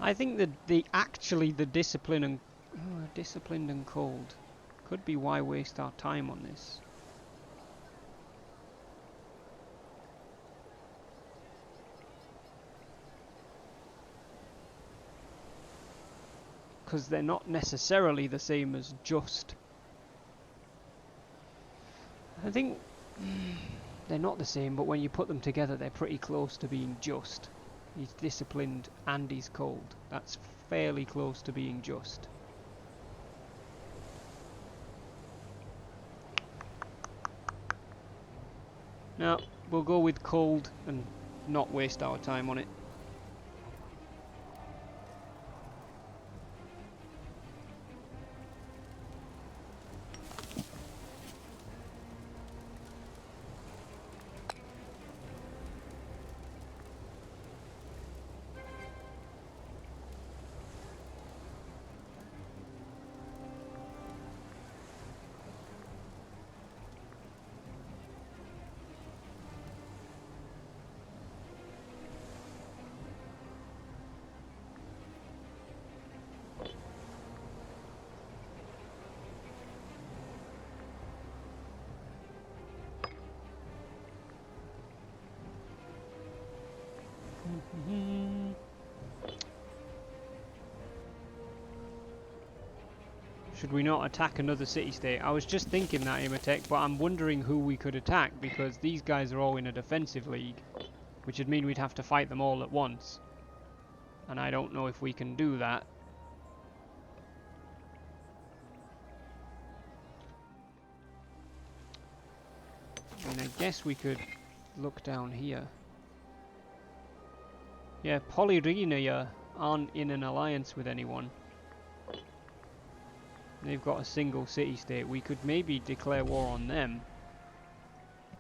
I think that the discipline and disciplined and cold could be why waste our time on this. Because they're not necessarily the same as just. I think they're not the same, but when you put them together, they're pretty close to being just. He's disciplined and he's cold. That's fairly close to being just. Now, we'll go with cold and not waste our time on it. Should we not attack another city-state? I was just thinking that, Imatech, but I'm wondering who we could attack, because these guys are all in a defensive league, which would mean we'd have to fight them all at once. And I don't know if we can do that. I mean, I guess we could look down here. Yeah, Polyrrhenia aren't in an alliance with anyone. They've got a single city-state. We could maybe declare war on them.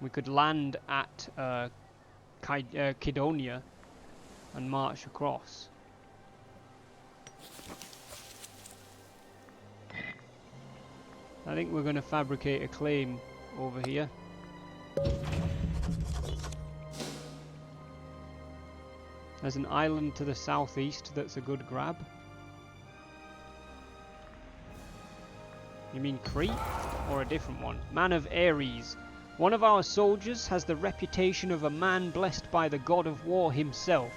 We could land at Kydonia and march across. I think we're going to fabricate a claim over here. There's an island to the southeast that's a good grab. You mean Crete? Or a different one? Man of Ares. One of our soldiers has the reputation of a man blessed by the god of war himself,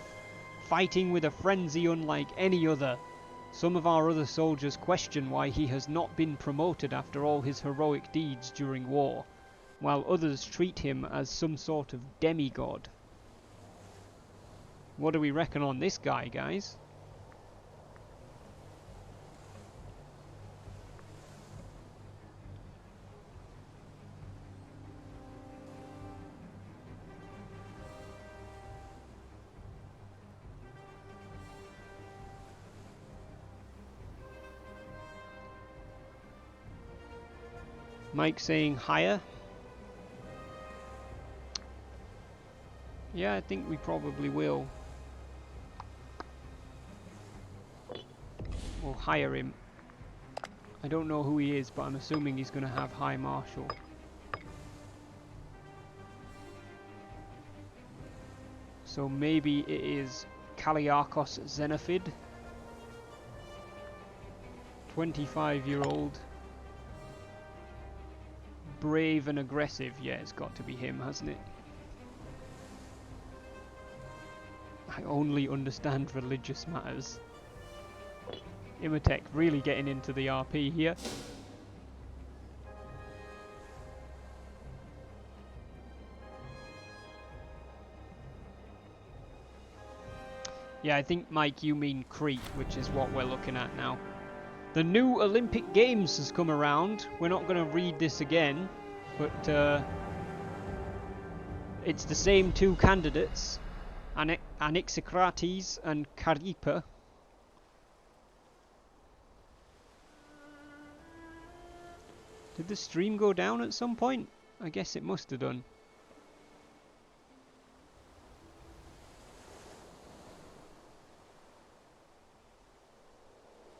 fighting with a frenzy unlike any other. Some of our other soldiers question why he has not been promoted after all his heroic deeds during war, while others treat him as some sort of demigod. What do we reckon on this guy, guys? Mike saying higher. Yeah, I think we probably will. We'll hire him. I don't know who he is, but I'm assuming he's going to have High Marshal. So maybe it is Kaliakos Xenophid. 25-year-old. Brave and aggressive. Yeah, it's got to be him, hasn't it? I only understand religious matters. Imatech really getting into the RP here. Yeah, I think, Mike, you mean Crete, which is what we're looking at now. The new Olympic Games has come around. We're not going to read this again, but it's the same two candidates, Anaxicrates and Caripa. Did the stream go down at some point? I guess it must have done.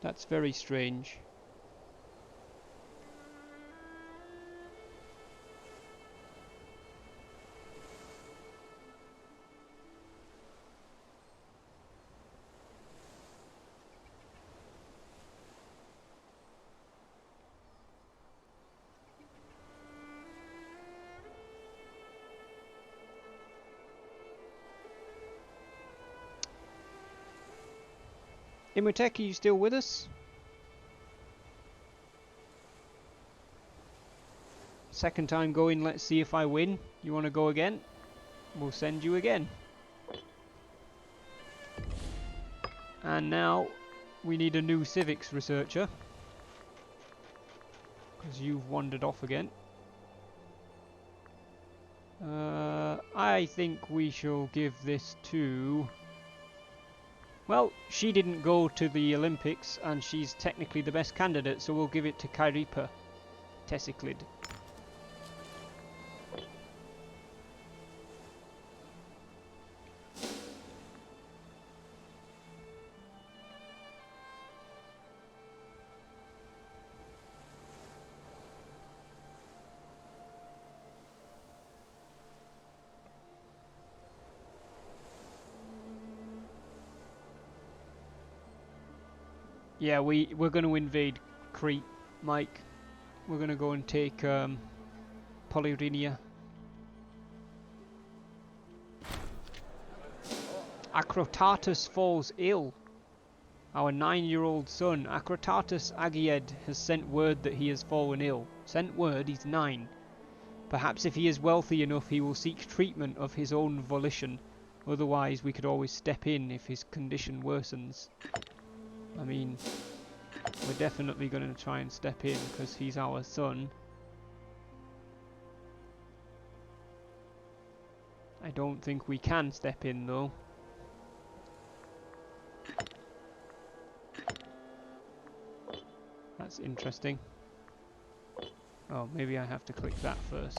That's very strange. Imhotep, are you still with us? Second time going, let's see if I win. You want to go again? We'll send you again. And now we need a new civics researcher, because you've wandered off again. I think we shall give this to... Well, she didn't go to the Olympics, and she's technically the best candidate, so we'll give it to Kyripa Tesiclid. Yeah, we're going to invade Crete, Mike. We're going to go and take Polyrrhenia. Acrotatus falls ill. Our 9-year-old son, Acrotatus Agied, has sent word that he has fallen ill. Sent word, he's 9. Perhaps if he is wealthy enough, he will seek treatment of his own volition. Otherwise, we could always step in if his condition worsens. I mean, we're definitely going to try and step in because he's our son. I don't think we can step in though. That's interesting. Oh, maybe I have to click that first.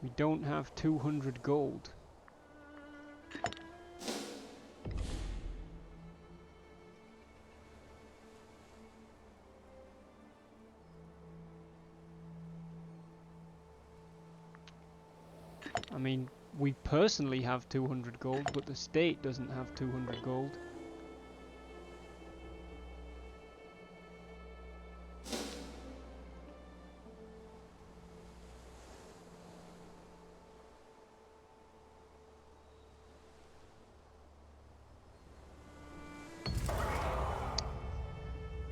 We don't have 200 gold. I mean, we personally have 200 gold, but the state doesn't have 200 gold.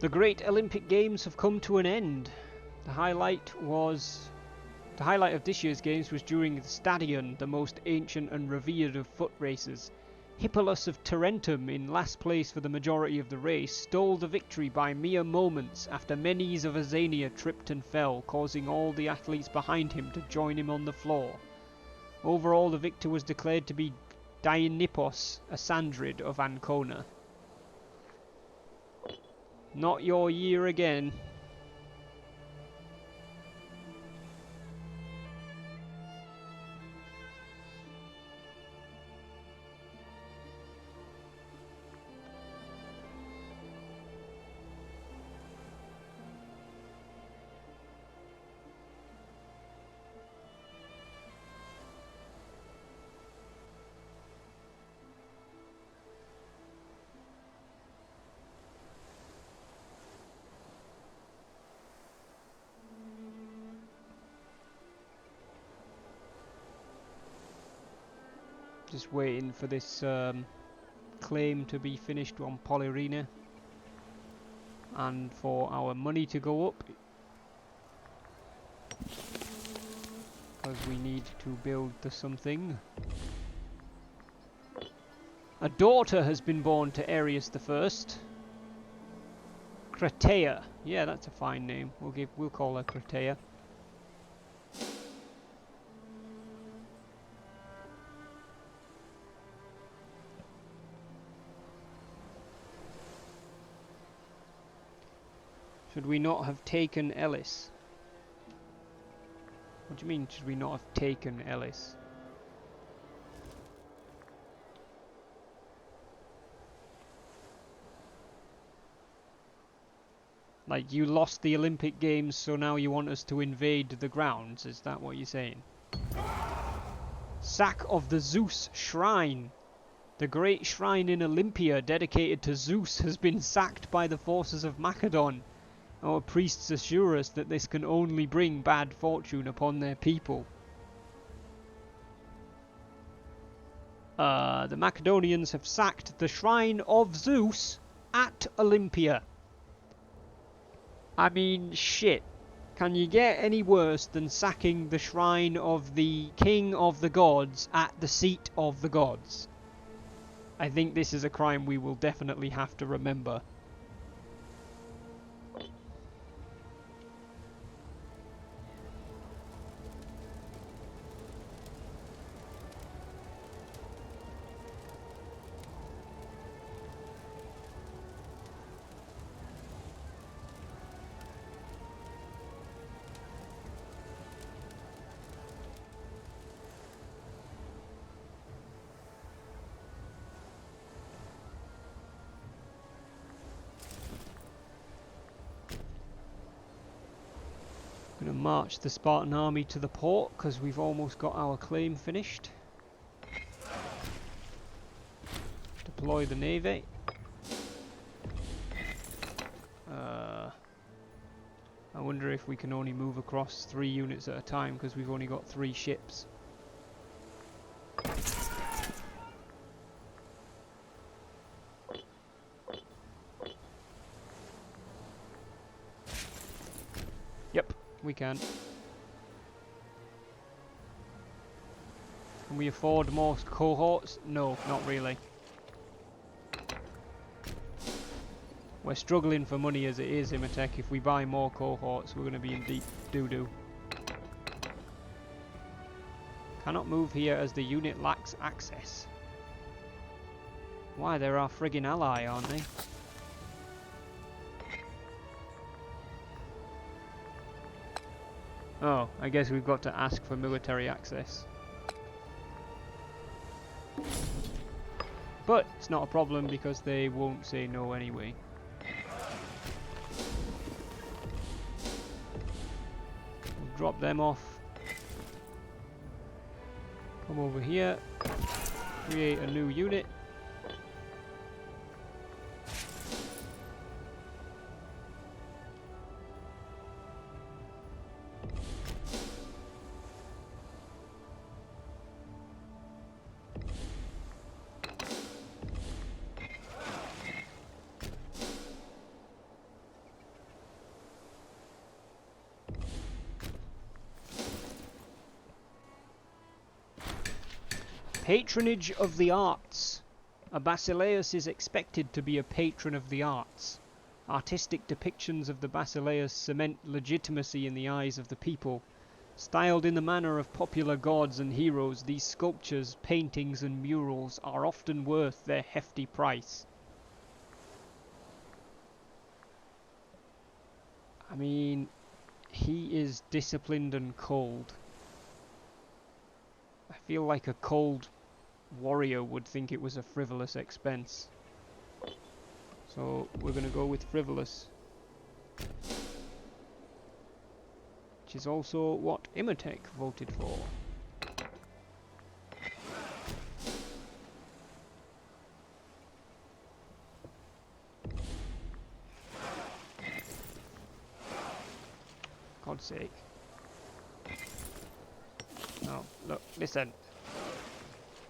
The great Olympic Games have come to an end. The highlight of this year's games was during the Stadion, the most ancient and revered of foot races. Hippolus of Tarentum, in last place for the majority of the race, stole the victory by mere moments after Menes of Azania tripped and fell, causing all the athletes behind him to join him on the floor. Overall, the victor was declared to be Dionypos, a Sandrid of Ancona. Not your year again. Just waiting for this claim to be finished on Polyrrhenia and for our money to go up, because we need to build the something. A daughter has been born to Arius the First. Cretea. Yeah, that's a fine name. We'll call her Cretea. Should we not have taken Ellis? What do you mean, should we not have taken Ellis? Like, you lost the Olympic Games, so now you want us to invade the grounds? Is that what you're saying? Sack of the Zeus Shrine. The great shrine in Olympia dedicated to Zeus has been sacked by the forces of Macedon. Our priests assure us that this can only bring bad fortune upon their people. The Macedonians have sacked the shrine of Zeus at Olympia. I mean, shit. Can you get any worse than sacking the shrine of the king of the gods at the seat of the gods? I think this is a crime we will definitely have to remember. Going to march the Spartan army to the port because we've almost got our claim finished. Deploy the navy. I wonder if we can only move across 3 units at a time because we've only got 3 ships. Yep, we can. Can we afford more cohorts? No, not really. We're struggling for money as it is, Imatech. If we buy more cohorts, we're going to be in deep doo-doo. Cannot move here as the unit lacks access. Why, they're our friggin' ally, aren't they? Oh, I guess we've got to ask for military access. But it's not a problem because they won't say no anyway. We'll drop them off. Come over here. Create a new unit. Patronage of the arts. A basileus is expected to be a patron of the arts. Artistic depictions of the basileus cement legitimacy in the eyes of the people. Styled in the manner of popular gods and heroes, these sculptures, paintings and murals are often worth their hefty price. I mean, he is disciplined and cold. I feel like a cold warrior would think it was a frivolous expense. So we're going to go with frivolous. Which is also what Imatech voted for. God's sake. No, look, listen.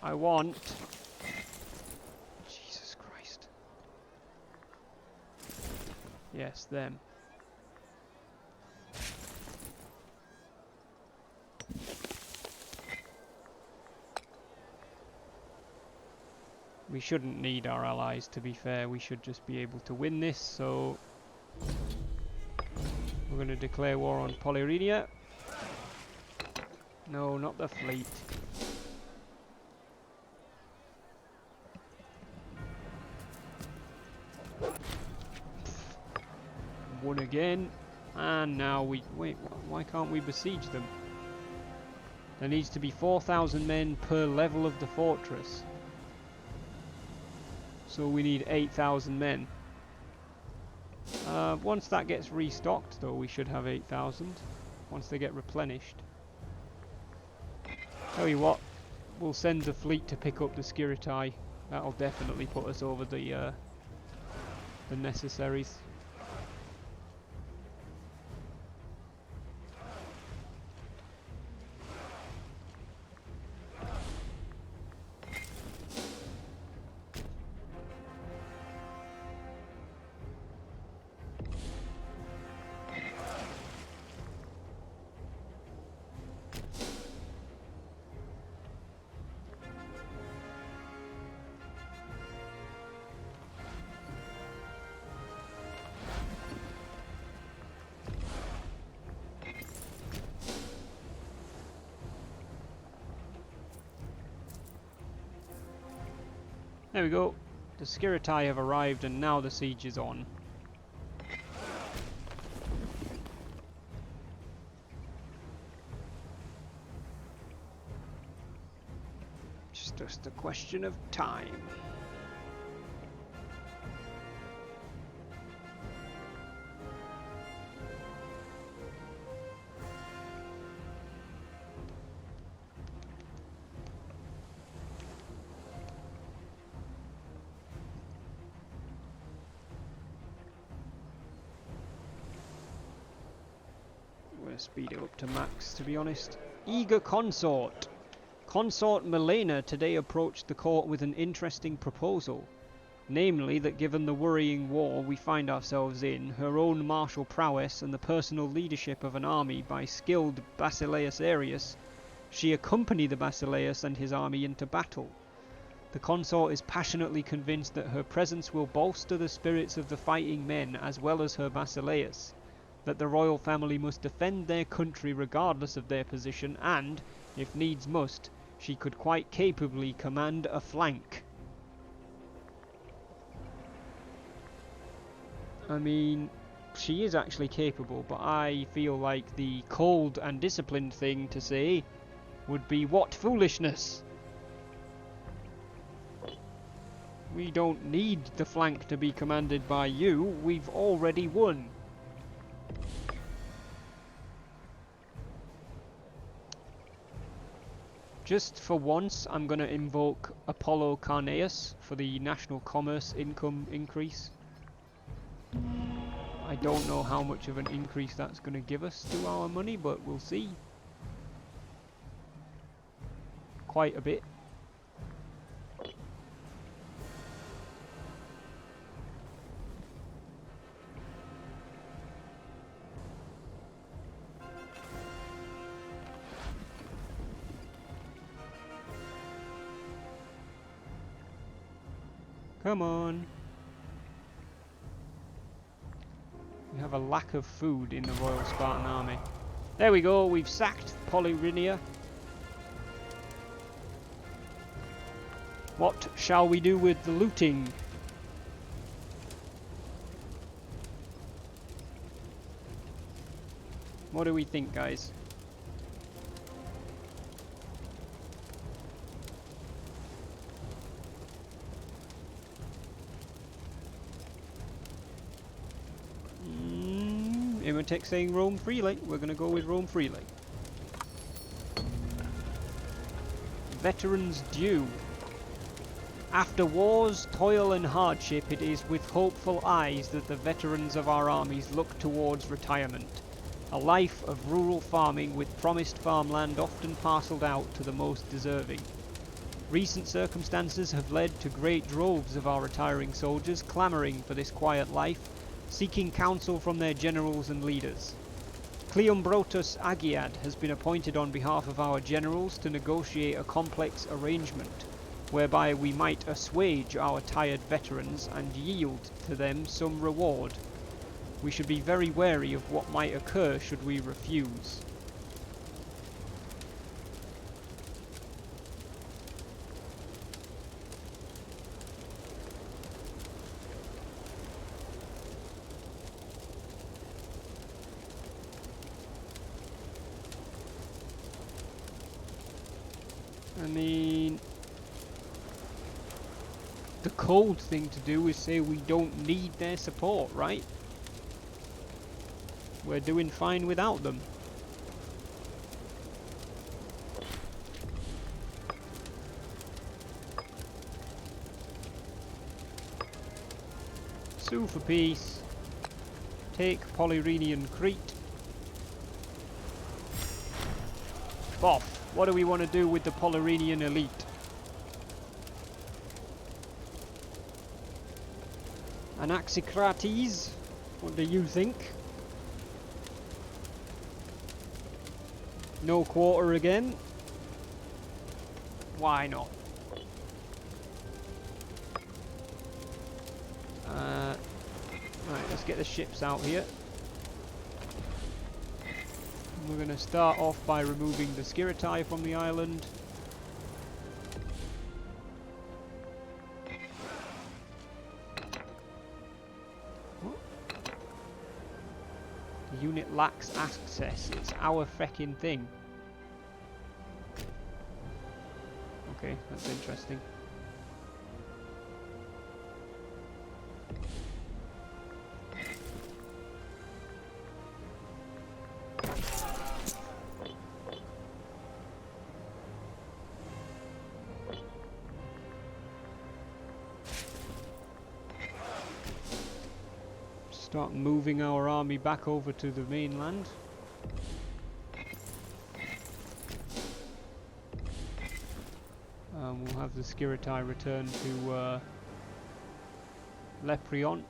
I want... Jesus Christ. Yes, them. We shouldn't need our allies, to be fair. We should just be able to win this, so... We're going to declare war on Polyrrhenia. No, not the fleet. Won again. And now we... Wait, why can't we besiege them? There needs to be 4,000 men per level of the fortress. So we need 8,000 men. Once that gets restocked, though, we should have 8,000. Once they get replenished. Tell you what, we'll send the fleet to pick up the Skiritai. That'll definitely put us over the necessaries. There we go. The Skiritai have arrived and now the siege is on. It's just a question of time. Speed it up to max, to be honest. Eager consort. Consort Milena today approached the court with an interesting proposal. Namely, that given the worrying war we find ourselves in, her own martial prowess and the personal leadership of an army by skilled Basileus Arius, she accompany the Basileus and his army into battle. The consort is passionately convinced that her presence will bolster the spirits of the fighting men as well as her Basileus, that the royal family must defend their country regardless of their position, and, if needs must, she could quite capably command a flank. I mean, she is actually capable, but I feel like the cold and disciplined thing to say would be, what foolishness! We don't need the flank to be commanded by you, we've already won. Just for once, I'm going to invoke Apollo Carneus for the national commerce income increase. I don't know how much of an increase that's going to give us to our money, but we'll see. Quite a bit. Come on. We have a lack of food in the Royal Spartan Army. There we go, we've sacked Polyrrhenia. What shall we do with the looting? What do we think, guys? Imotech saying roam freely. We're going to go with roam freely. Veterans due. After wars, toil and hardship, it is with hopeful eyes that the veterans of our armies look towards retirement. A life of rural farming with promised farmland often parcelled out to the most deserving. Recent circumstances have led to great droves of our retiring soldiers clamouring for this quiet life, seeking counsel from their generals and leaders. Cleombrotus Agiad has been appointed on behalf of our generals to negotiate a complex arrangement, whereby we might assuage our tired veterans and yield to them some reward. We should be very wary of what might occur should we refuse. I mean, the cold thing to do is say we don't need their support, right? We're doing fine without them. Sue for peace. Take Polyrrhenian Crete. Boff. What do we want to do with the Polyrrhenian elite? Anaxicrates, what do you think? No quarter again? Why not? Right, let's get the ships out here. We're going to start off by removing the Skiritai from the island. The unit lacks access. It's our feckin' thing. Okay, that's interesting. Start moving our army back over to the mainland. We'll have the Skiritai return to Leprion.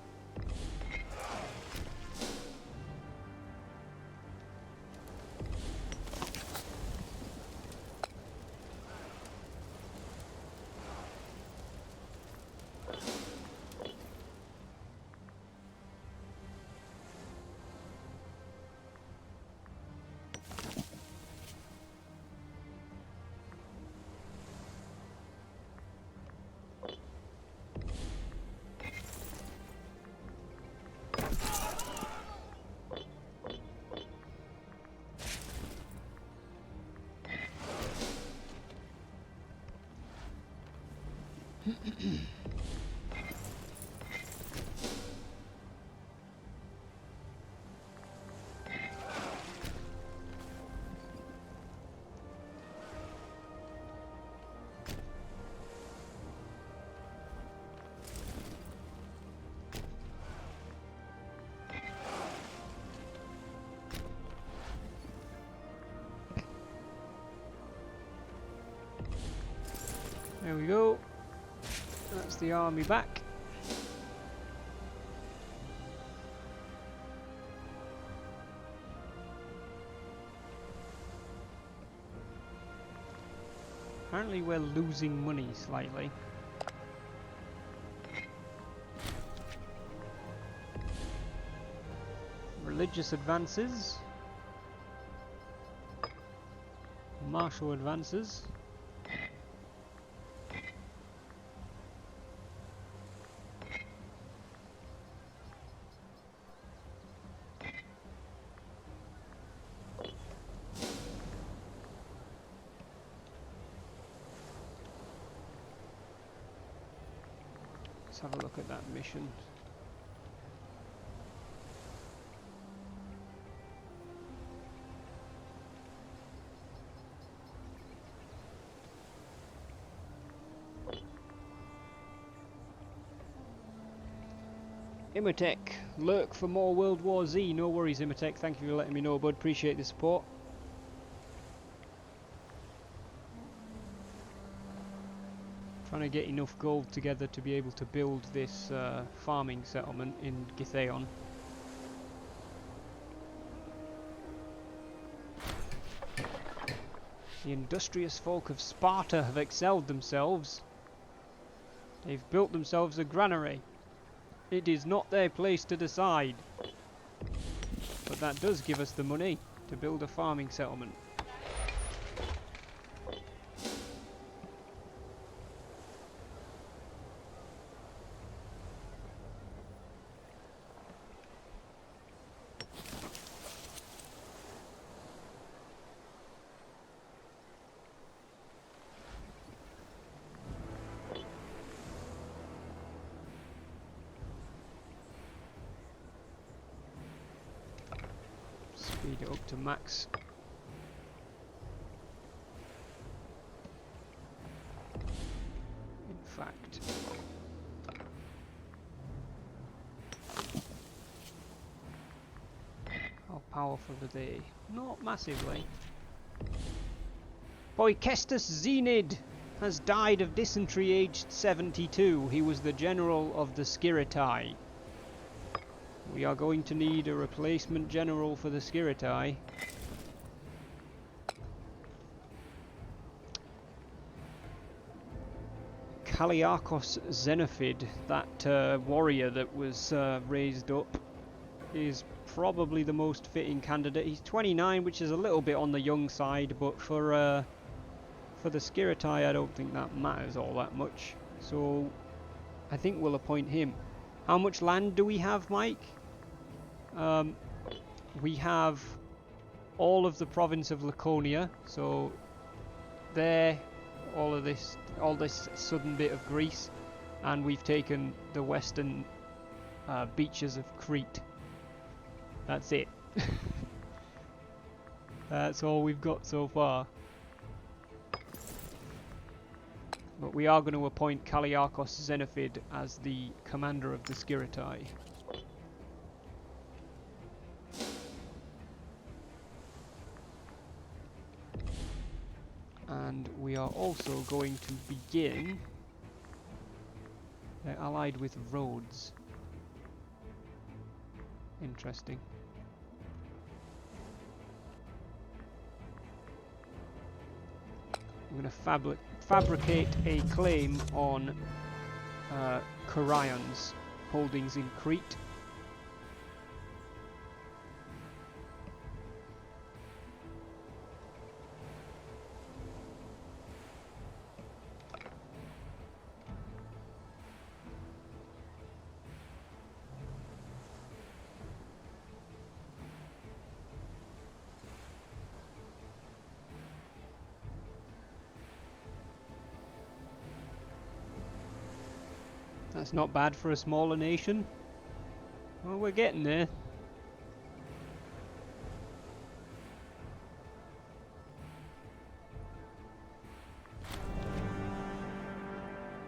There we go. That's the army back. Apparently we're losing money slightly. Religious advances. Martial advances. Let's have a look at that mission. Imatech, lurk for more World War Z. No worries, Imatech. Thank you for letting me know, bud. Appreciate the support. Trying to get enough gold together to be able to build this farming settlement in Githaion. The industrious folk of Sparta have excelled themselves. They've built themselves a granary. It is not their place to decide. But that does give us the money to build a farming settlement. Speed it up to max. In fact, how powerful are they? Not massively. Boy, Kestus Zenid has died of dysentery aged 72. He was the general of the Skiritai. We are going to need a replacement general for the Skiritai. Kaliakos Xenophid, that warrior that was raised up, is probably the most fitting candidate. He's 29, which is a little bit on the young side, but for the Skiritai I don't think that matters all that much. So I think we'll appoint him. How much land do we have, Mike? we have all of the province of Laconia, so there, all this southern bit of Greece, and we've taken the western beaches of Crete. That's it. That's all we've got so far. But we are going to appoint Kaliarchos Xenophid as the commander of the Skiritai. And we are also going to begin... They're allied with Rhodes. Interesting. I'm going to fabricate a claim on Corion's holdings in Crete. That's not bad for a smaller nation. Well, we're getting there.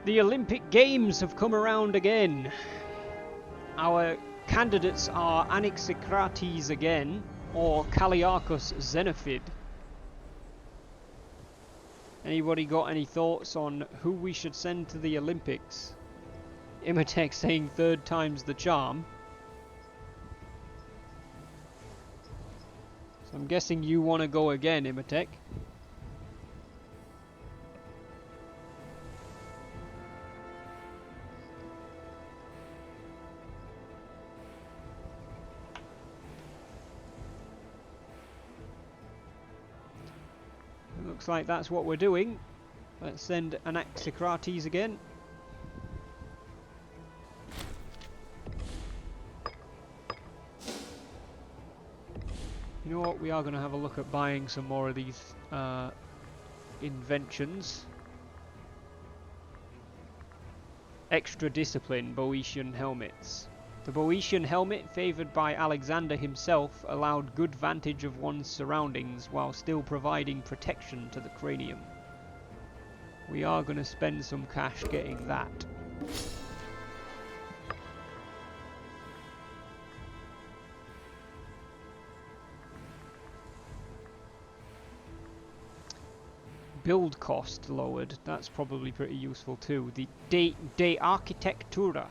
The Olympic Games have come around again. Our candidates are Anaxicrates again, or Kaliarchos Xenophid. Anybody got any thoughts on who we should send to the Olympics? Imatech saying 3rd time's the charm. So I'm guessing you want to go again, Imatech. It looks like that's what we're doing. Let's send Anaxicrates again. You know what, we are going to have a look at buying some more of these inventions. Extra discipline Boeotian helmets. The Boeotian helmet, favoured by Alexander himself, allowed good vantage of one's surroundings while still providing protection to the cranium. We are going to spend some cash getting that. Build cost lowered, that's probably pretty useful too. The De Architectura,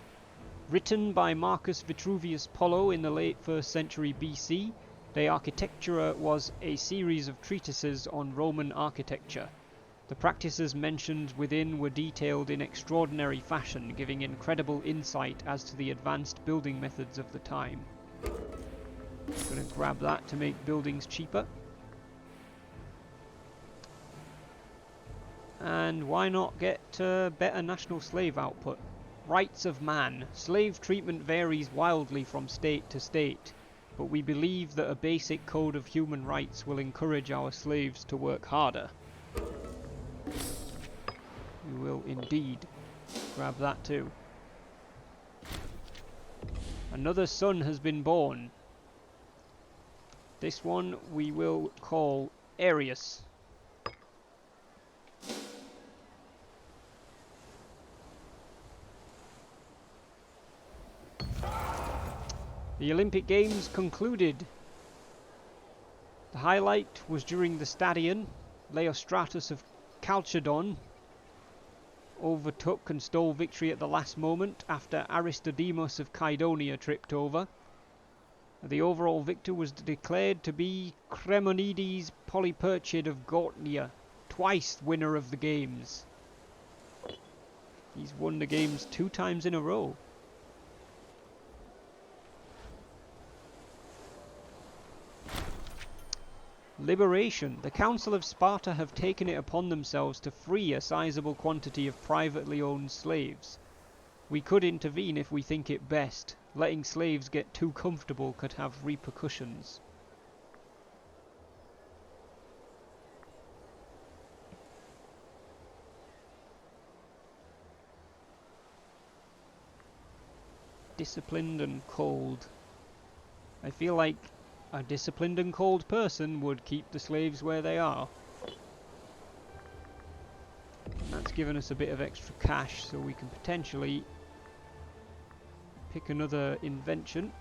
written by Marcus Vitruvius Polo in the late 1st century BC, De Architectura was a series of treatises on Roman architecture. The practices mentioned within were detailed in extraordinary fashion, giving incredible insight as to the advanced building methods of the time. I'm going to grab that to make buildings cheaper. And why not get better national slave output? Rights of man. Slave treatment varies wildly from state to state, but we believe that a basic code of human rights will encourage our slaves to work harder. We will indeed grab that too. Another son has been born. This one we will call Arius. The Olympic Games concluded. The highlight was during the Stadion. Leostratus of Chalcedon overtook and stole victory at the last moment after Aristodemos of Kydonia tripped over. The overall victor was declared to be Cremonides Polyperchid of Gortnia, twice winner of the Games. He's won the Games 2 times in a row. Liberation. The Council of Sparta have taken it upon themselves to free a sizable quantity of privately owned slaves. We could intervene if we think it best. Letting slaves get too comfortable could have repercussions. Disciplined and cold. I feel like a disciplined and cold person would keep the slaves where they are. And that's given us a bit of extra cash, so we can potentially pick another invention.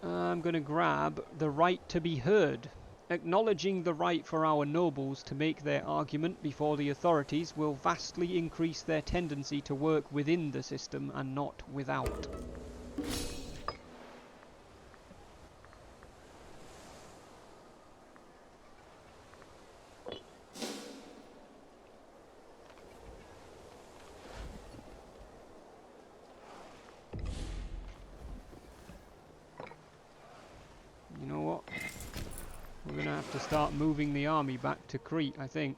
I'm going to grab the right to be heard. Acknowledging the right for our nobles to make their argument before the authorities will vastly increase their tendency to work within the system and not without. You know what? We're going to have to start moving the army back to Crete, I think.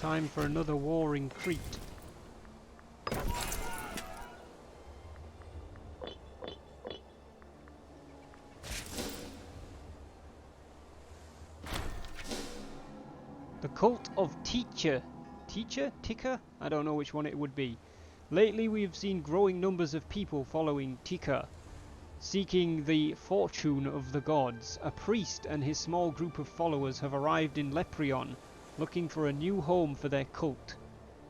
Time for another war in Crete. The cult of Ticker? I don't know which one it would be. Lately we have seen growing numbers of people following Ticker, seeking the fortune of the gods. A priest and his small group of followers have arrived in Lepreon, looking for a new home for their cult.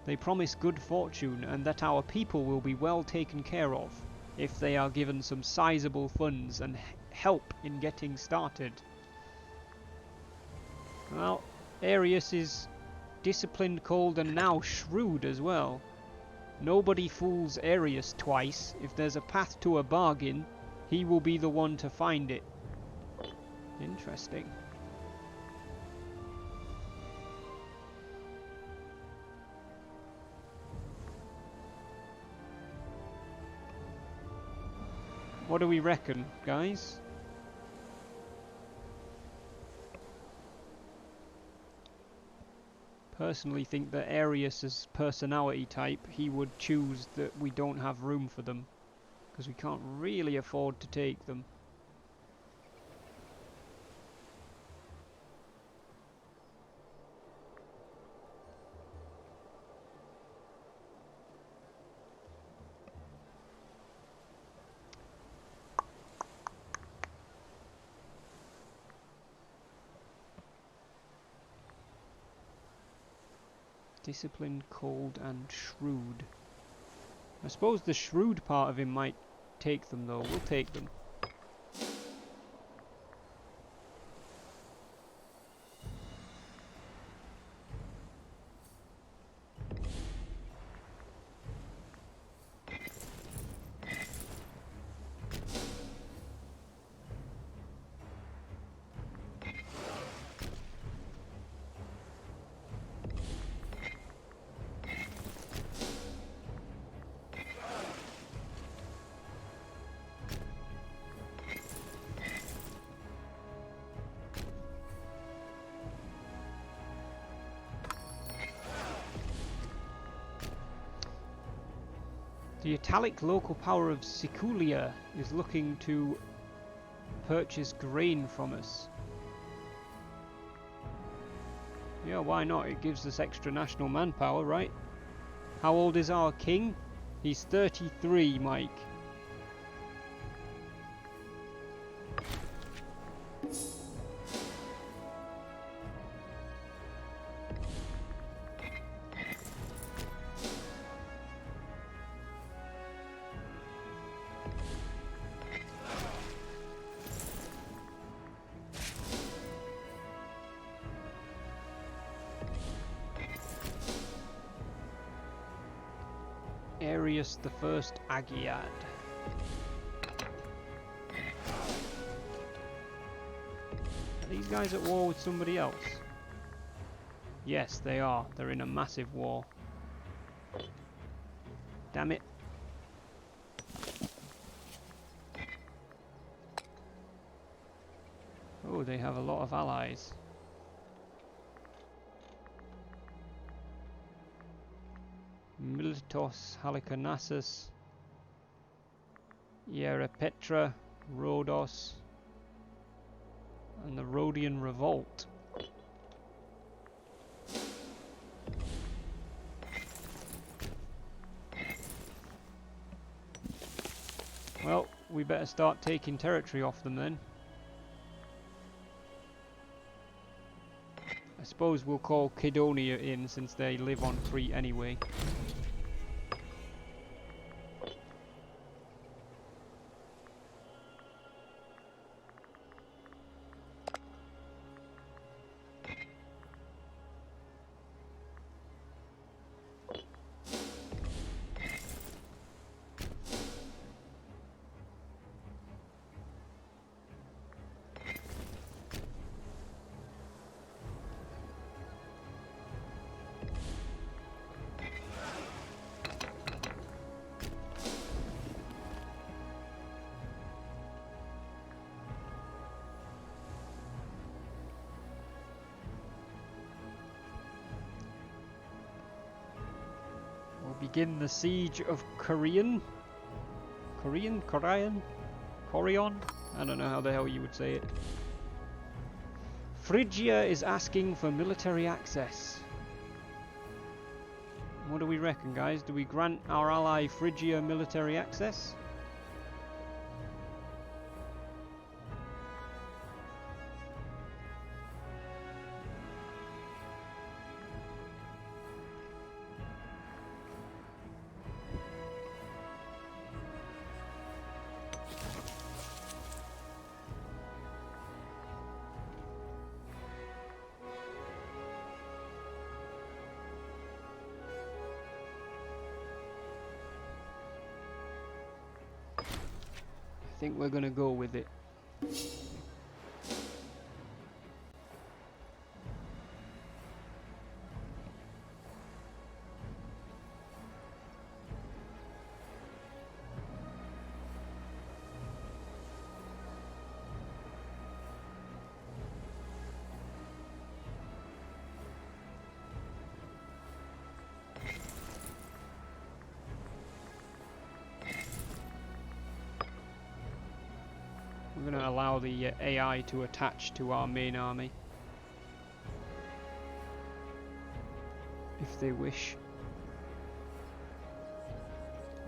They promise good fortune and that our people will be well taken care of if they are given some sizable funds and help in getting started. Well, Arius is disciplined, cold, and now shrewd as well. Nobody fools Arius twice. If there's a path to a bargain, he will be the one to find it. Interesting. What do we reckon, guys? Personally think that Arius's personality type, he would choose that we don't have room for them, because we can't really afford to take them. Disciplined, cold, and shrewd. I suppose the shrewd part of him might take them, though. We'll take them. The Italic local power of Siculia is looking to purchase grain from us. Yeah, why not? It gives us extra national manpower, right? How old is our king? He's 33, Mike. Arius the First Agiad. Are these guys at war with somebody else? Yes, they are. They're in a massive war. Damn it. Oh, they have a lot of allies. Miletos, Halicarnassus, Imperator, Rhodos, and the Rhodian Revolt. Well, we better start taking territory off them then. I suppose we'll call Kydonia in since they live on Crete anyway. Begin the siege of Corion. Corion? I don't know how the hell you would say it. Phrygia is asking for military access. What do we reckon, guys? Do we grant our ally Phrygia military access? I think we're gonna go with it. We're going to allow the AI to attach to our main army, if they wish.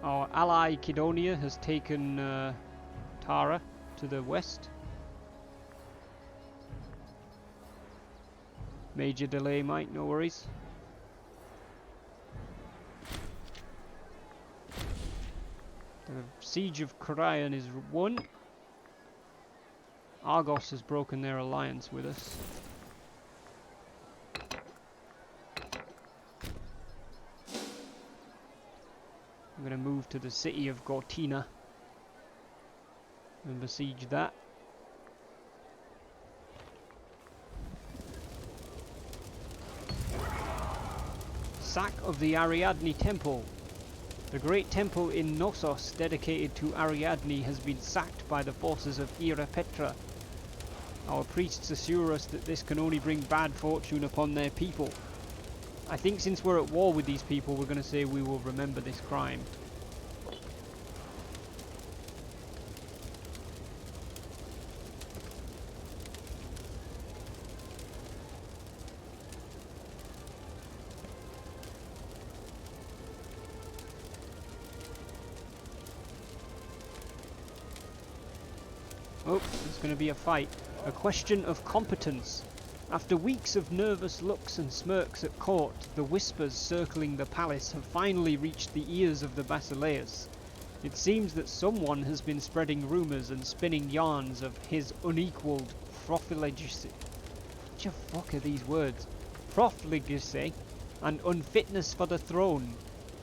Our ally Kydonia has taken Tara to the west. Major delay, Mike, no worries. The siege of Corion is won. Argos has broken their alliance with us. I'm going to move to the city of Gortina and besiege that. Sack of the Ariadne Temple. The great temple in Knossos dedicated to Ariadne has been sacked by the forces of Imperator. Our priests assure us that this can only bring bad fortune upon their people. I think since we're at war with these people, we're going to say we will remember this crime. Oh, there's going to be a fight. A question of competence. After weeks of nervous looks and smirks at court, the whispers circling the palace have finally reached the ears of the Basileus. It seems that someone has been spreading rumours and spinning yarns of his unequalled profligacy. What the fuck are these words? Profligacy and unfitness for the throne.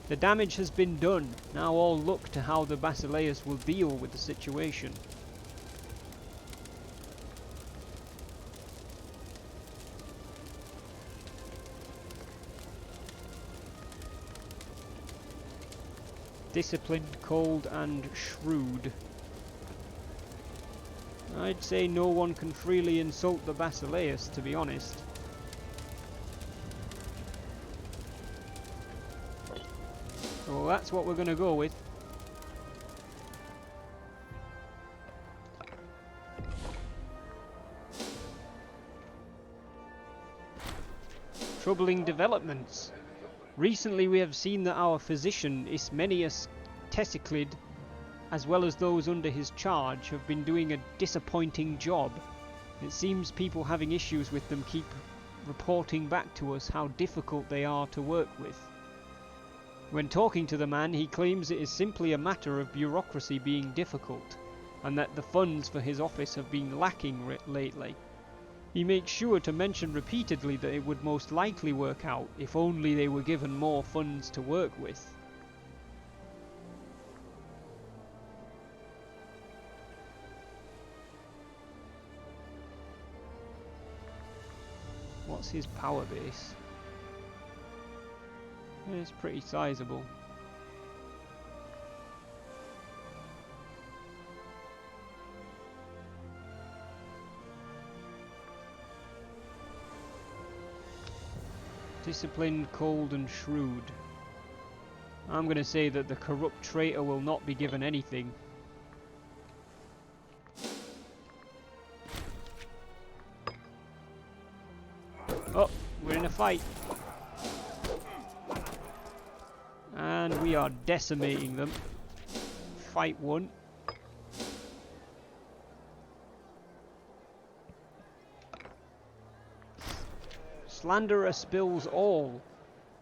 The damage has been done. Now all look to how the Basileus will deal with the situation. Disciplined, cold and shrewd. I'd say no one can freely insult the Basileus, to be honest. So that's what we're going to go with. Troubling developments. Recently we have seen that our physician Ismenius Tesiclid, as well as those under his charge, have been doing a disappointing job. It seems people having issues with them keep reporting back to us how difficult they are to work with. When talking to the man, he claims it is simply a matter of bureaucracy being difficult, and that the funds for his office have been lacking lately. He makes sure to mention repeatedly that it would most likely work out if only they were given more funds to work with. What's his power base? It's pretty sizable. Disciplined, cold and shrewd. I'm going to say that the corrupt traitor will not be given anything. Oh, we're in a fight. And we are decimating them. Fight one. Slanderer spills all.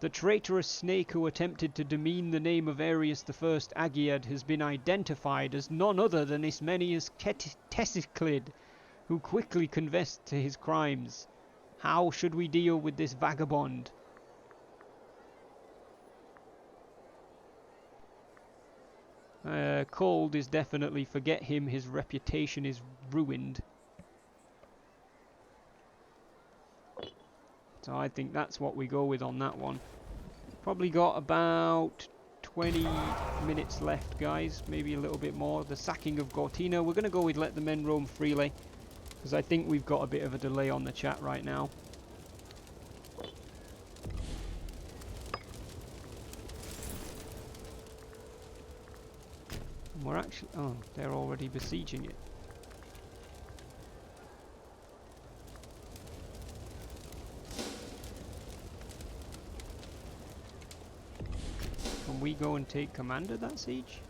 The traitorous snake who attempted to demean the name of Arius I Agiad has been identified as none other than Ismenius Tesiclid, who quickly confessed to his crimes. How should we deal with this vagabond? Cold is definitely forget him, his reputation is ruined. So I think that's what we go with on that one. Probably got about 20 minutes left, guys. Maybe a little bit more. The sacking of Gortina. We're going to go with let the men roam freely, because I think we've got a bit of a delay on the chat right now. And we're actually... oh, they're already besieging it. Can we go and take command of that siege?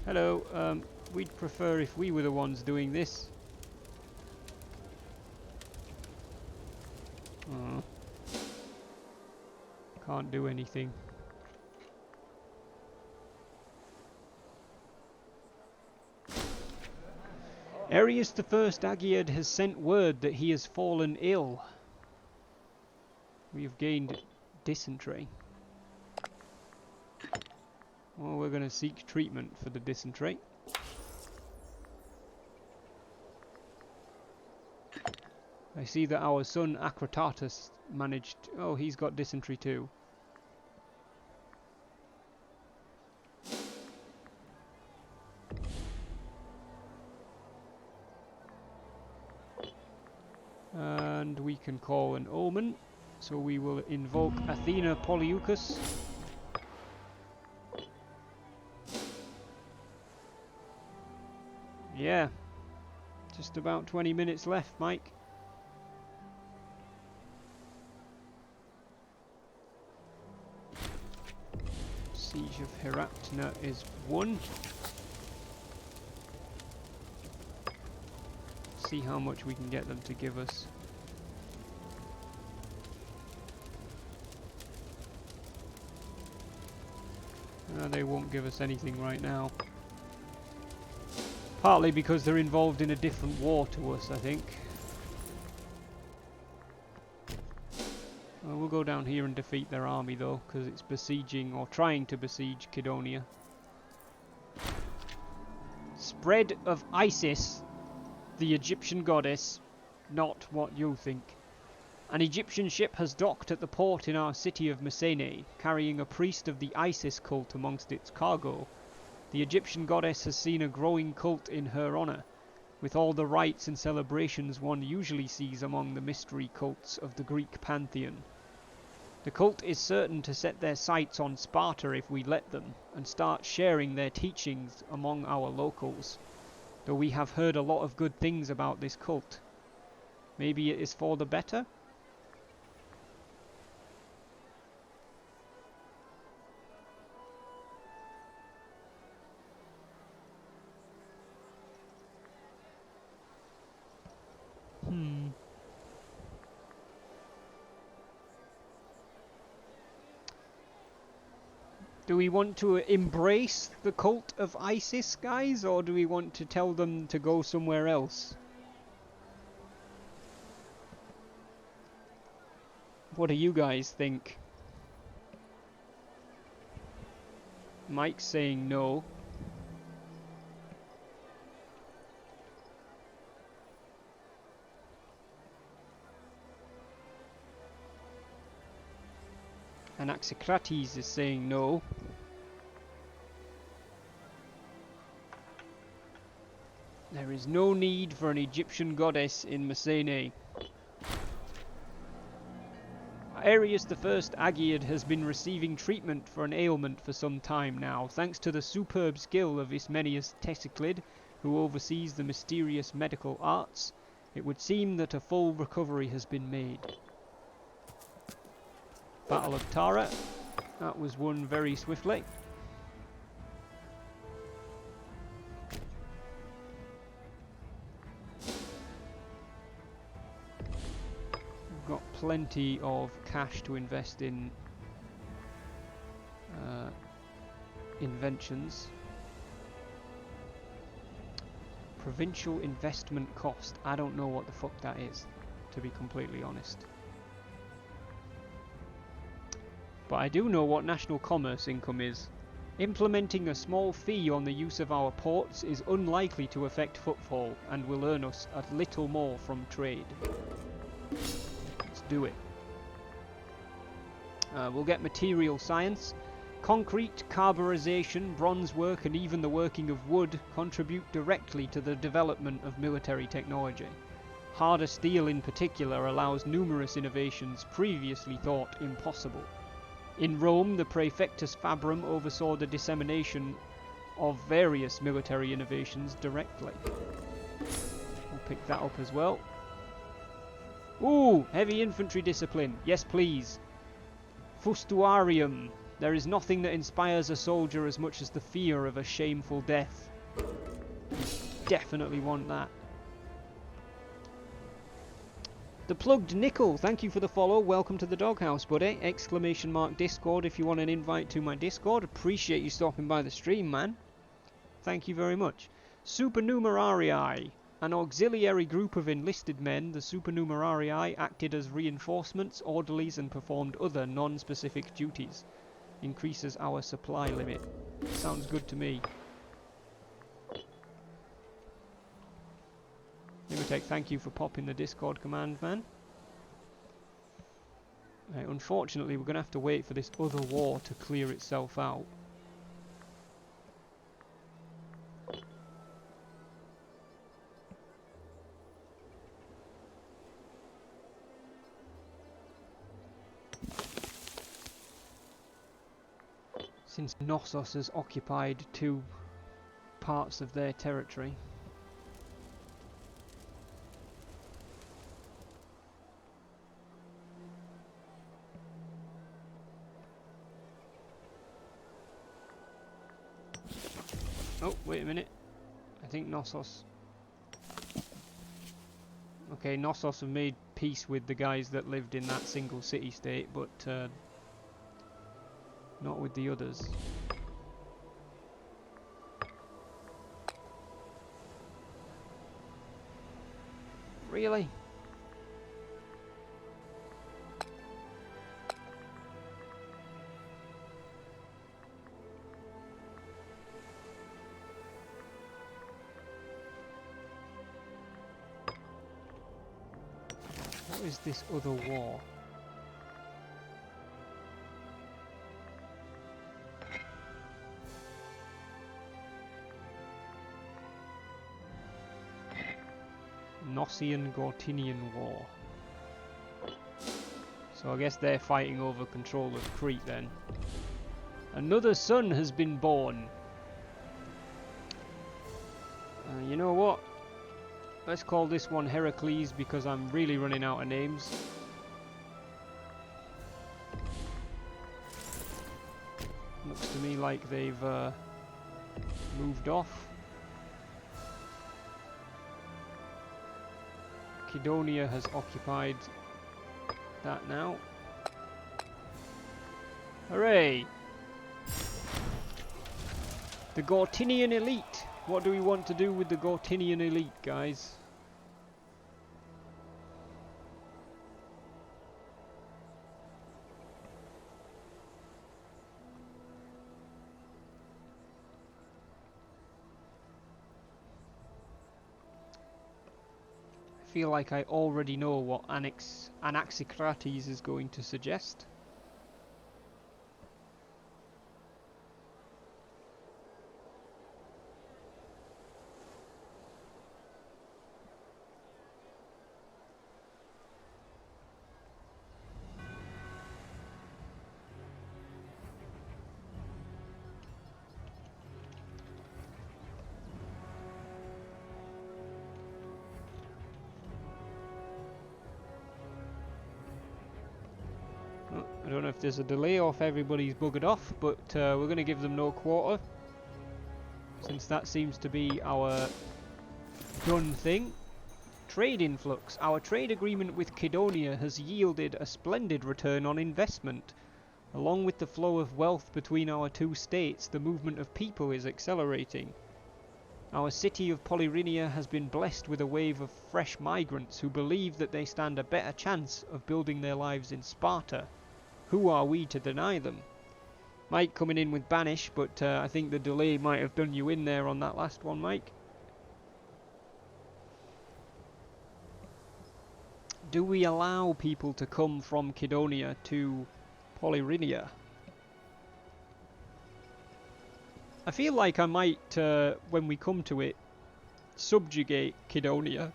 Hello, we'd prefer if we were the ones doing this. Can't do anything. Arius I Agiad has sent word that he has fallen ill. We have gained dysentery. Well, we're going to seek treatment for the dysentery. I see that our son Acrotatus managed... oh, he's got dysentery too. And we can call an omen. So we will invoke Athena Poliucus. Yeah. Just about 20 minutes left, Mike. Siege of Heractina is won. See how much we can get them to give us. They won't give us anything right now. Partly because they're involved in a different war to us, I think. We'll go down here and defeat their army though, because it's besieging, or trying to besiege, Kydonia. Spread of Isis, the Egyptian goddess, not what you think. An Egyptian ship has docked at the port in our city of Mycenae, carrying a priest of the Isis cult amongst its cargo. The Egyptian goddess has seen a growing cult in her honour, with all the rites and celebrations one usually sees among the mystery cults of the Greek pantheon. The cult is certain to set their sights on Sparta if we let them, and start sharing their teachings among our locals, though we have heard a lot of good things about this cult. Maybe it is for the better? Do we want to embrace the cult of Isis, guys, or do we want to tell them to go somewhere else? What do you guys think? Mike's saying no. Anaxicrates is saying no. There is no need for an Egyptian goddess in Mycenae. Arius the First Agiad has been receiving treatment for an ailment for some time now, thanks to the superb skill of Ismenias Tesiclid, who oversees the mysterious medical arts. It would seem that a full recovery has been made. Battle of Tara. That was won very swiftly. We've got plenty of cash to invest in inventions. Provincial investment cost. I don't know what the fuck that is, to be completely honest. But I do know what national commerce income is. Implementing a small fee on the use of our ports is unlikely to affect footfall and will earn us a little more from trade. Let's do it. We'll get material science. Concrete, carburization, bronze work and even the working of wood contribute directly to the development of military technology. Harder steel in particular allows numerous innovations previously thought impossible. In Rome, the Praefectus Fabrum oversaw the dissemination of various military innovations directly. We'll pick that up as well. Ooh, heavy infantry discipline. Yes, please. Fustuarium. There is nothing that inspires a soldier as much as the fear of a shameful death. Definitely want that. The Plugged Nickel, thank you for the follow. Welcome to the doghouse, buddy. Exclamation mark Discord if you want an invite to my Discord. Appreciate you stopping by the stream, man. Thank you very much. Supernumerarii. An auxiliary group of enlisted men, the Supernumerarii acted as reinforcements, orderlies, and performed other non-specific duties. Increases our supply limit. Sounds good to me. Nimitech, thank you for popping the Discord command, man. Right, unfortunately, we're going to have to wait for this other war to clear itself out. Since Knossos has occupied 2 parts of their territory. Oh, wait a minute. I think Knossos... Okay, Knossos have made peace with the guys that lived in that single city-state, but not with the others. Really? What is this other war? Gnossian-Gortinian War. So I guess they're fighting over control of Crete then. Another son has been born. You know what? Let's call this one Heracles because I'm really running out of names. Looks to me like they've moved off. Macedonia has occupied that now. Hooray! The Gortinian elite. What do we want to do with the Gortinian elite, guys? I feel like I already know what Anaxicrates is going to suggest. I don't know if there's a delay or if everybody's buggered off, but we're going to give them no quarter, since that seems to be our done thing. Trade influx. Our trade agreement with Cydonia has yielded a splendid return on investment. Along with the flow of wealth between our two states, the movement of people is accelerating. Our city of Polyrrhenia has been blessed with a wave of fresh migrants who believe that they stand a better chance of building their lives in Sparta. Who are we to deny them? Mike coming in with Banish, but I think the delay might have done you in there on that last one, Mike. Do we allow people to come from Cydonia to Polyrrhenia? I feel like I might, when we come to it, subjugate Cydonia,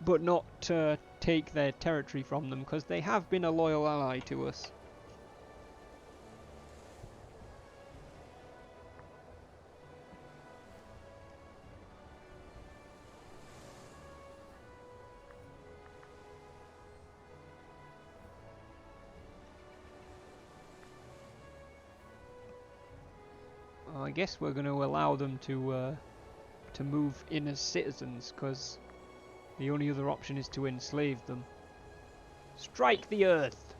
but not take their territory from them, because they have been a loyal ally to us. I guess we're going to allow them to move in as citizens, because the only other option is to enslave them. Strike the earth!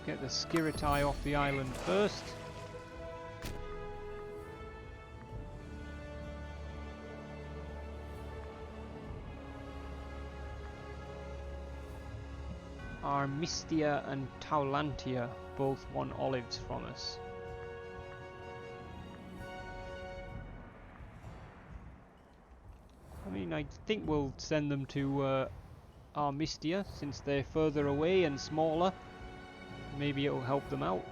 Get the Skiritai off the island first. Armistia and Taulantia both want olives from us. I mean, I think we'll send them to Armistia, since they're further away and smaller. Maybe it'll help them out.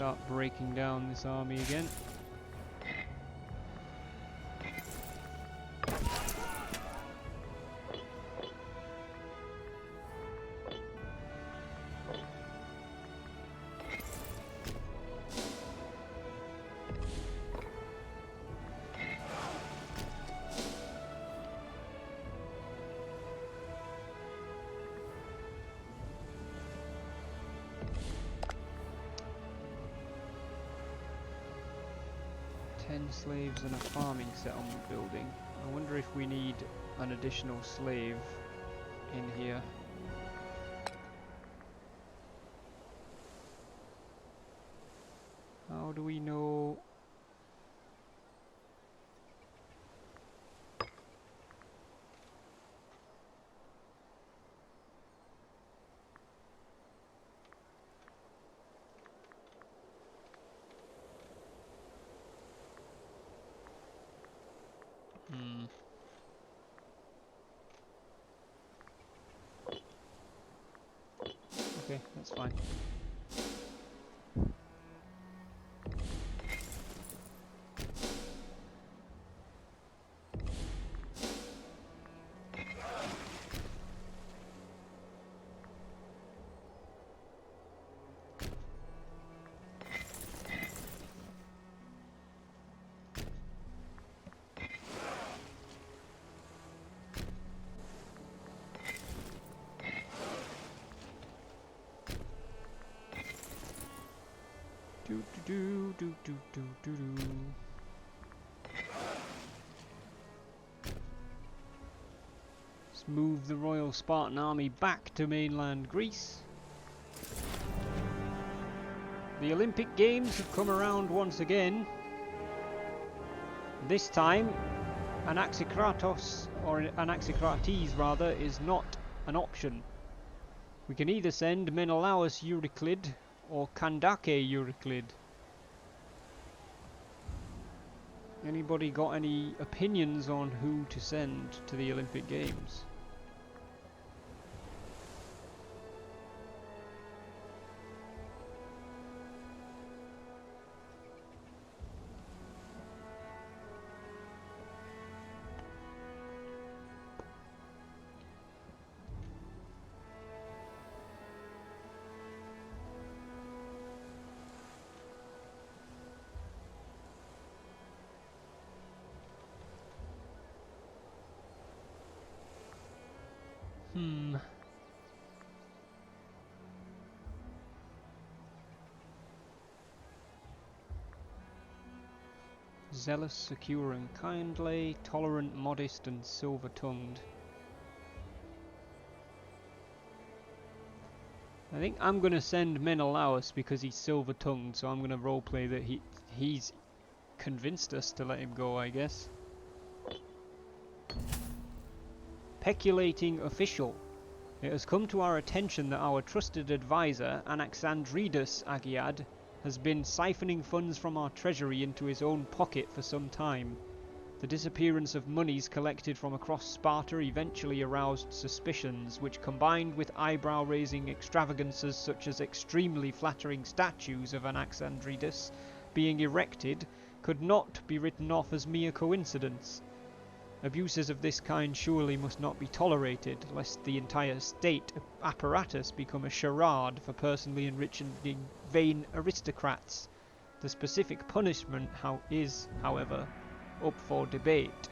start breaking down this army again. Slaves and a farming settlement building. I wonder if we need an additional slave in here. How do we know? Okay, that's fine. Let's move the Royal Spartan army back to mainland Greece. The Olympic Games have come around once again. This time, Anaxicratos, or Anaxicrates rather, is not an option. We can either send Menelaus Euryclid or Kandake Euryclid. Anybody got any opinions on who to send to the Olympic Games? Zealous, secure and kindly, tolerant, modest and silver-tongued. I think I'm going to send Menelaus because he's silver-tongued, so I'm going to roleplay that he's convinced us to let him go, I guess. Peculating official. It has come to our attention that our trusted advisor, Anaxandridas Agiad, has been siphoning funds from our treasury into his own pocket for some time. The disappearance of monies collected from across Sparta eventually aroused suspicions, which combined with eyebrow-raising extravagances such as extremely flattering statues of Anaxandridas being erected, could not be written off as mere coincidence. Abuses of this kind surely must not be tolerated, lest the entire state apparatus become a charade for personally enriching vain aristocrats. The specific punishment is, however, up for debate.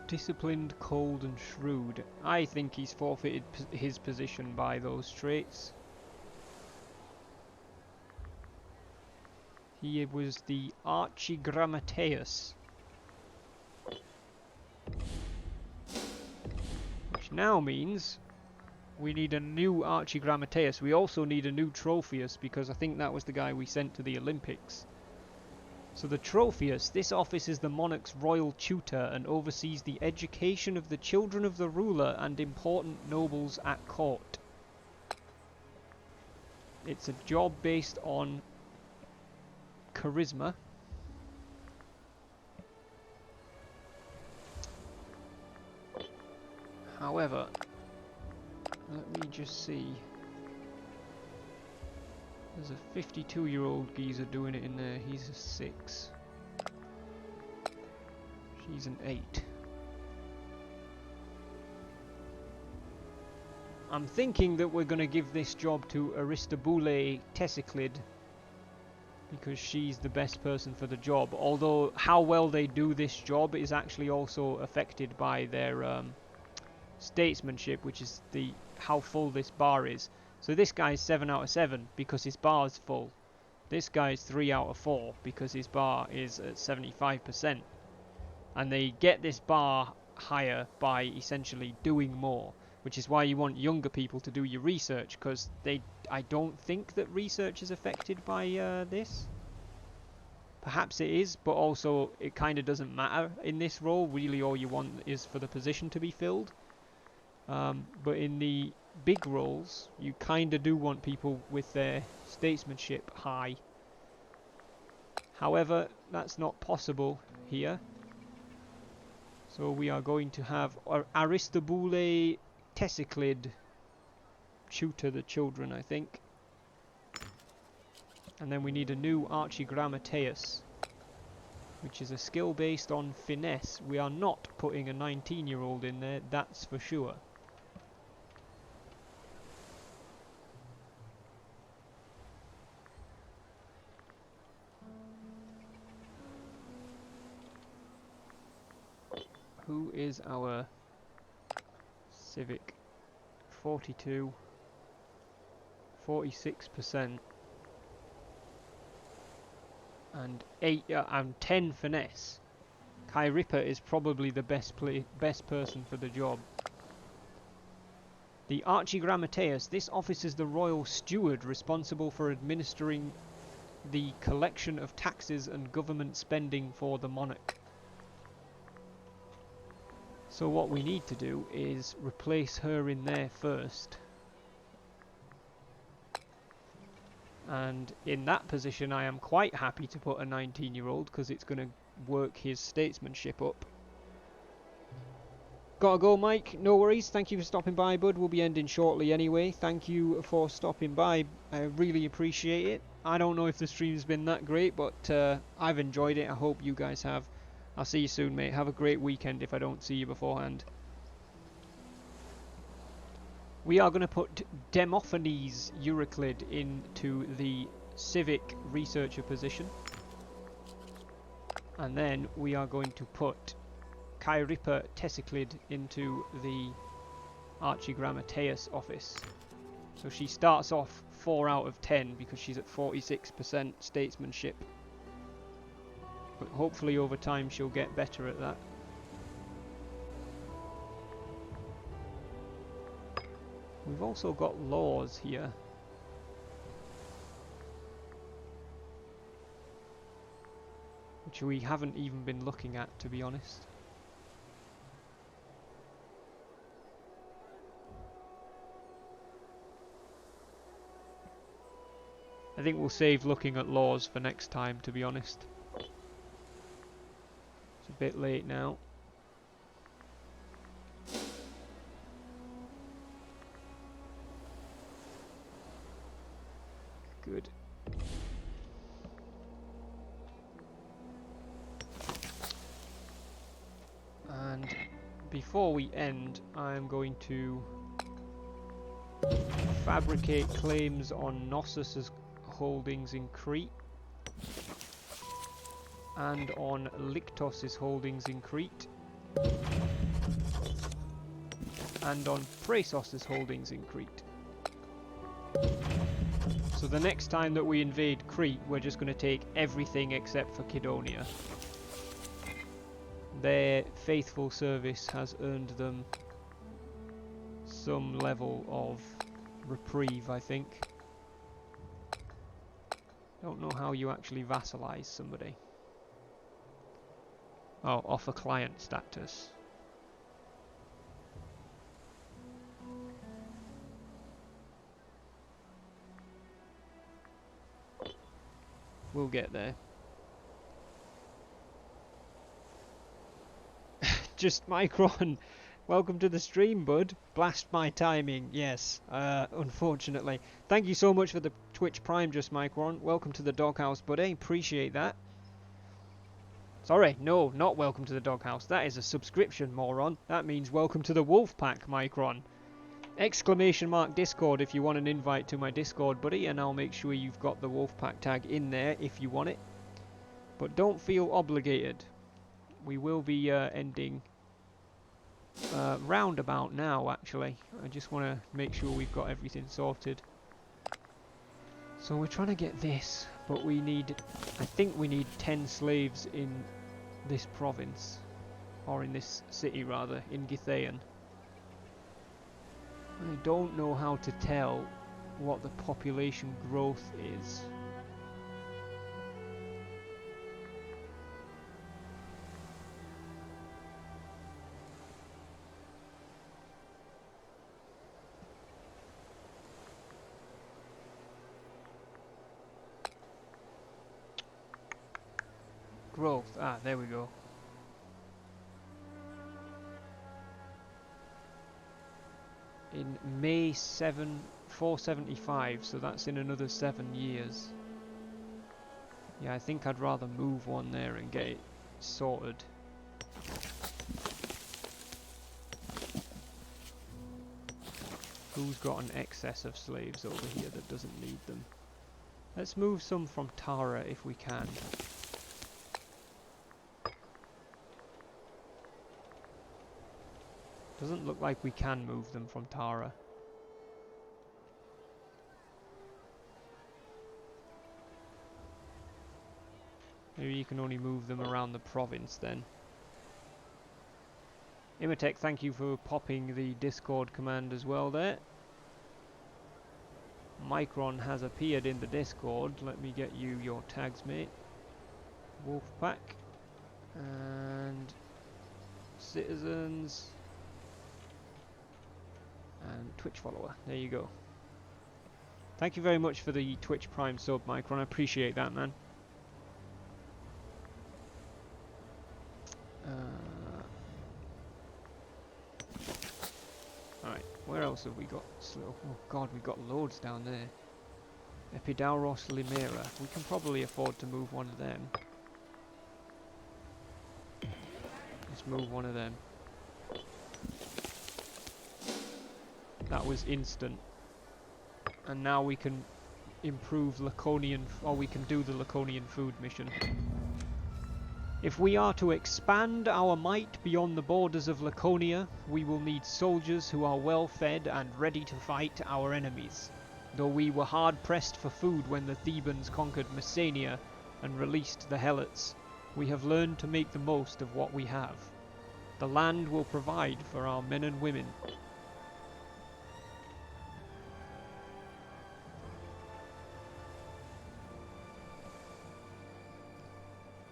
Disciplined, cold and shrewd. I think he's forfeited his position by those traits. He was the Archigrammateus, which now means we need a new Archigrammateus. We also need a new Trophius, because I think that was the guy we sent to the Olympics. So the Trophius, this office is the monarch's royal tutor and oversees the education of the children of the ruler and important nobles at court. It's a job based on charisma. However, let me just see. There's a 52-year-old geezer doing it in there. He's a 6. She's an 8. I'm thinking that we're going to give this job to Aristobule Tesiclid, because she's the best person for the job. Although how well they do this job is actually also affected by their statesmanship, which is how full this bar is. So this guy's 7 out of 7 because his bar's full. This guy's 3 out of 4 because his bar is at 75%. And they get this bar higher by essentially doing more, which is why you want younger people to do your research, because I don't think that research is affected by this. Perhaps it is, but also it kind of doesn't matter in this role. Really all you want is for the position to be filled. But in the big roles, you kind of do want people with their statesmanship high. However, that's not possible here. So we are going to have Aristobule Tesiclid tutor the children, I think. And then we need a new Archigrammateus, which is a skill based on finesse. We are not putting a 19-year-old in there, that's for sure. Who is our civic? 42, 46%, and 10 finesse. Chirippa is probably the best person for the job. The Archigrammateus, this office is the royal steward responsible for administering the collection of taxes and government spending for the monarch. So what we need to do is replace her in there first. And in that position I am quite happy to put a 19-year-old because it's going to work his statesmanship up. Gotta go, Mike. No worries. Thank you for stopping by, bud. We'll be ending shortly anyway. Thank you for stopping by. I really appreciate it. I don't know if the stream's been that great, but I've enjoyed it. I hope you guys have. I'll see you soon, mate. Have a great weekend if I don't see you beforehand. We are going to put Demophanes Euryclid into the civic researcher position. And then we are going to put Chirippa Tesiclid into the Archigrammateus office. So she starts off 4 out of 10 because she's at 46% statesmanship. But hopefully over time she'll get better at that. We've also got laws here. Which we haven't even been looking at, to be honest. I think we'll save looking at laws for next time, to be honest. It's a bit late now. Good. And before we end, I'm going to fabricate claims on Knossos' holdings in Crete and on Lictos' holdings in Crete and on Praesos' holdings in Crete. So the next time that we invade Crete, we're just going to take everything except for Kydonia. Their faithful service has earned them some level of reprieve, I think. Don't know how you actually vassalize somebody. Oh, offer client status. We'll get there. Just Micron. Welcome to the stream, bud. Blast my timing. Yes, unfortunately. Thank you so much for the Twitch Prime, Just Micron. Welcome to the doghouse, buddy. Appreciate that. Sorry, no, not welcome to the doghouse. That is a subscription, moron. That means welcome to the wolf pack, Micron. Exclamation mark Discord if you want an invite to my Discord, buddy, and I'll make sure you've got the wolf pack tag in there if you want it. But don't feel obligated. We will be ending roundabout now, actually. I just want to make sure we've got everything sorted. So we're trying to get this, but we need, I think we need 10 slaves in this province, or in this city rather, in Githæan. I don't know how to tell what the population growth is. Growth, there we go. In May 475, so that's in another 7 years. Yeah, I think I'd rather move one there and get it sorted. Who's got an excess of slaves over here that doesn't need them? Let's move some from Tara if we can. Doesn't look like we can move them from Tara. Maybe you can only move them around the province then. Imatech, thank you for popping the Discord command as well there. Micron has appeared in the Discord. Let me get you your tags, mate. Wolfpack. And citizens. And Twitch follower. There you go. Thank you very much for the Twitch Prime sub, Micron. I appreciate that, man. Alright, where else have we got slow? Oh god, we've got loads down there. Epidauros Limera. We can probably afford to move one of them. Let's move one of them. That was instant. And now we can improve Laconian, or we can do the Laconian food mission. If we are to expand our might beyond the borders of Laconia, we will need soldiers who are well fed and ready to fight our enemies. Though we were hard pressed for food when the Thebans conquered Messenia and released the Helots, we have learned to make the most of what we have. The land will provide for our men and women.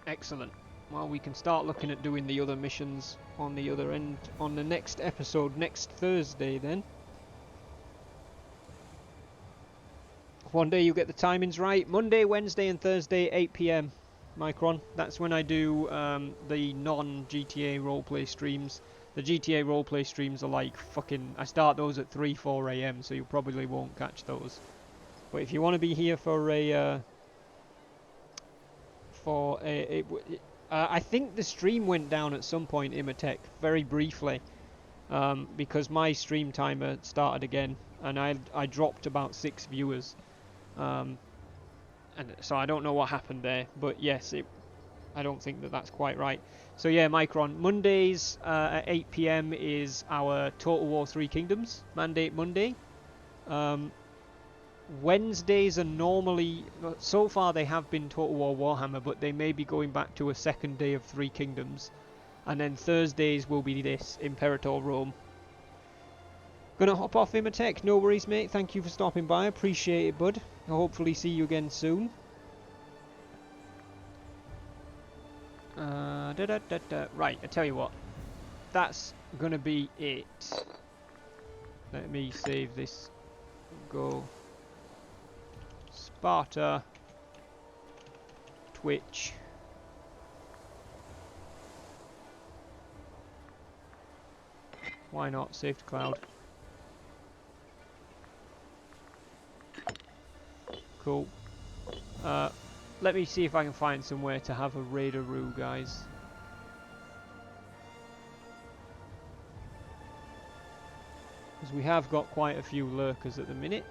Excellent. Well, we can start looking at doing the other missions on the other end, on the next episode, next Thursday then. One day you get the timings right. Monday, Wednesday and Thursday, 8 PM, Micron. That's when I do the non-GTA roleplay streams. The GTA roleplay streams are like fucking... I start those at 3, 4 AM, so you probably won't catch those. But if you want to be here for a... I think the stream went down at some point, Imatech, very briefly, because my stream timer started again, and I dropped about 6 viewers, and so I don't know what happened there, but yes, I don't think that that's quite right. So yeah, Micron, Mondays at 8 PM is our Total War 3 Kingdoms Mandate Monday. Wednesdays are normally, so far they have been Total War Warhammer, but they may be going back to a second day of 3 Kingdoms. And then Thursdays will be this, Imperator Rome. Gonna hop off, Imatech, no worries mate, thank you for stopping by, appreciate it bud. I'll hopefully see you again soon. Right, I tell you what. That's gonna be it. Let me save this. Go. Sparta. Twitch. Why not? Save to cloud. Cool. Let me see if I can find somewhere to have a raider-roo, guys. Because we have got quite a few lurkers at the minute.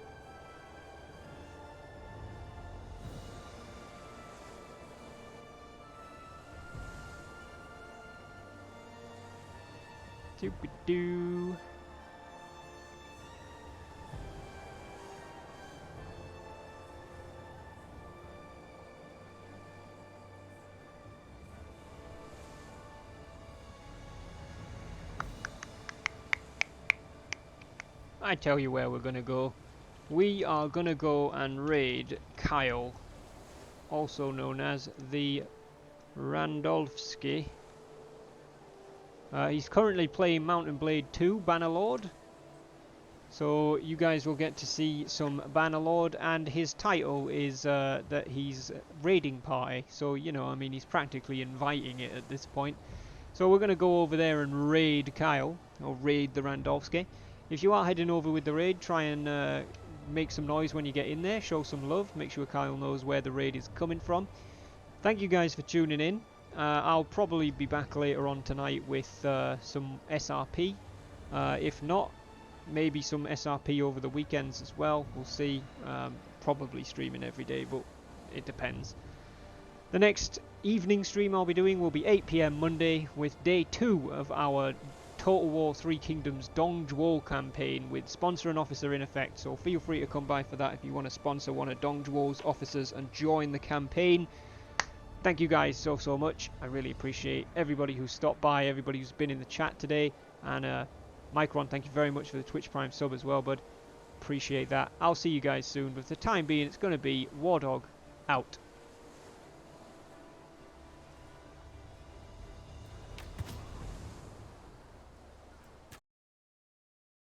Doop-a-doo. I tell you where we're gonna go. We are gonna go and raid Kyle, also known as the Randolphski. He's currently playing Mountain Blade 2 Bannerlord, so you guys will get to see some Bannerlord, and his title is that he's raiding party, so you know, I mean, he's practically inviting it at this point. So we're going to go over there and raid Kyle, or raid the Randolphski. If you are heading over with the raid, try and make some noise when you get in there, show some love, make sure Kyle knows where the raid is coming from. Thank you guys for tuning in. I'll probably be back later on tonight with some SRP. If not, maybe some SRP over the weekends as well. We'll see. Probably streaming every day, but it depends. The next evening stream I'll be doing will be 8 PM Monday with day 2 of our Total War 3 Kingdoms Dongzhuo campaign with sponsor and officer in effect, so feel free to come by for that if you want to sponsor one of Dongzhuo's officers and join the campaign. Thank you guys so much. I really appreciate everybody who stopped by, everybody who's been in the chat today, and Micron, thank you very much for the Twitch Prime sub as well, bud. Appreciate that. I'll see you guys soon, but for the time being it's going to be Wardog out.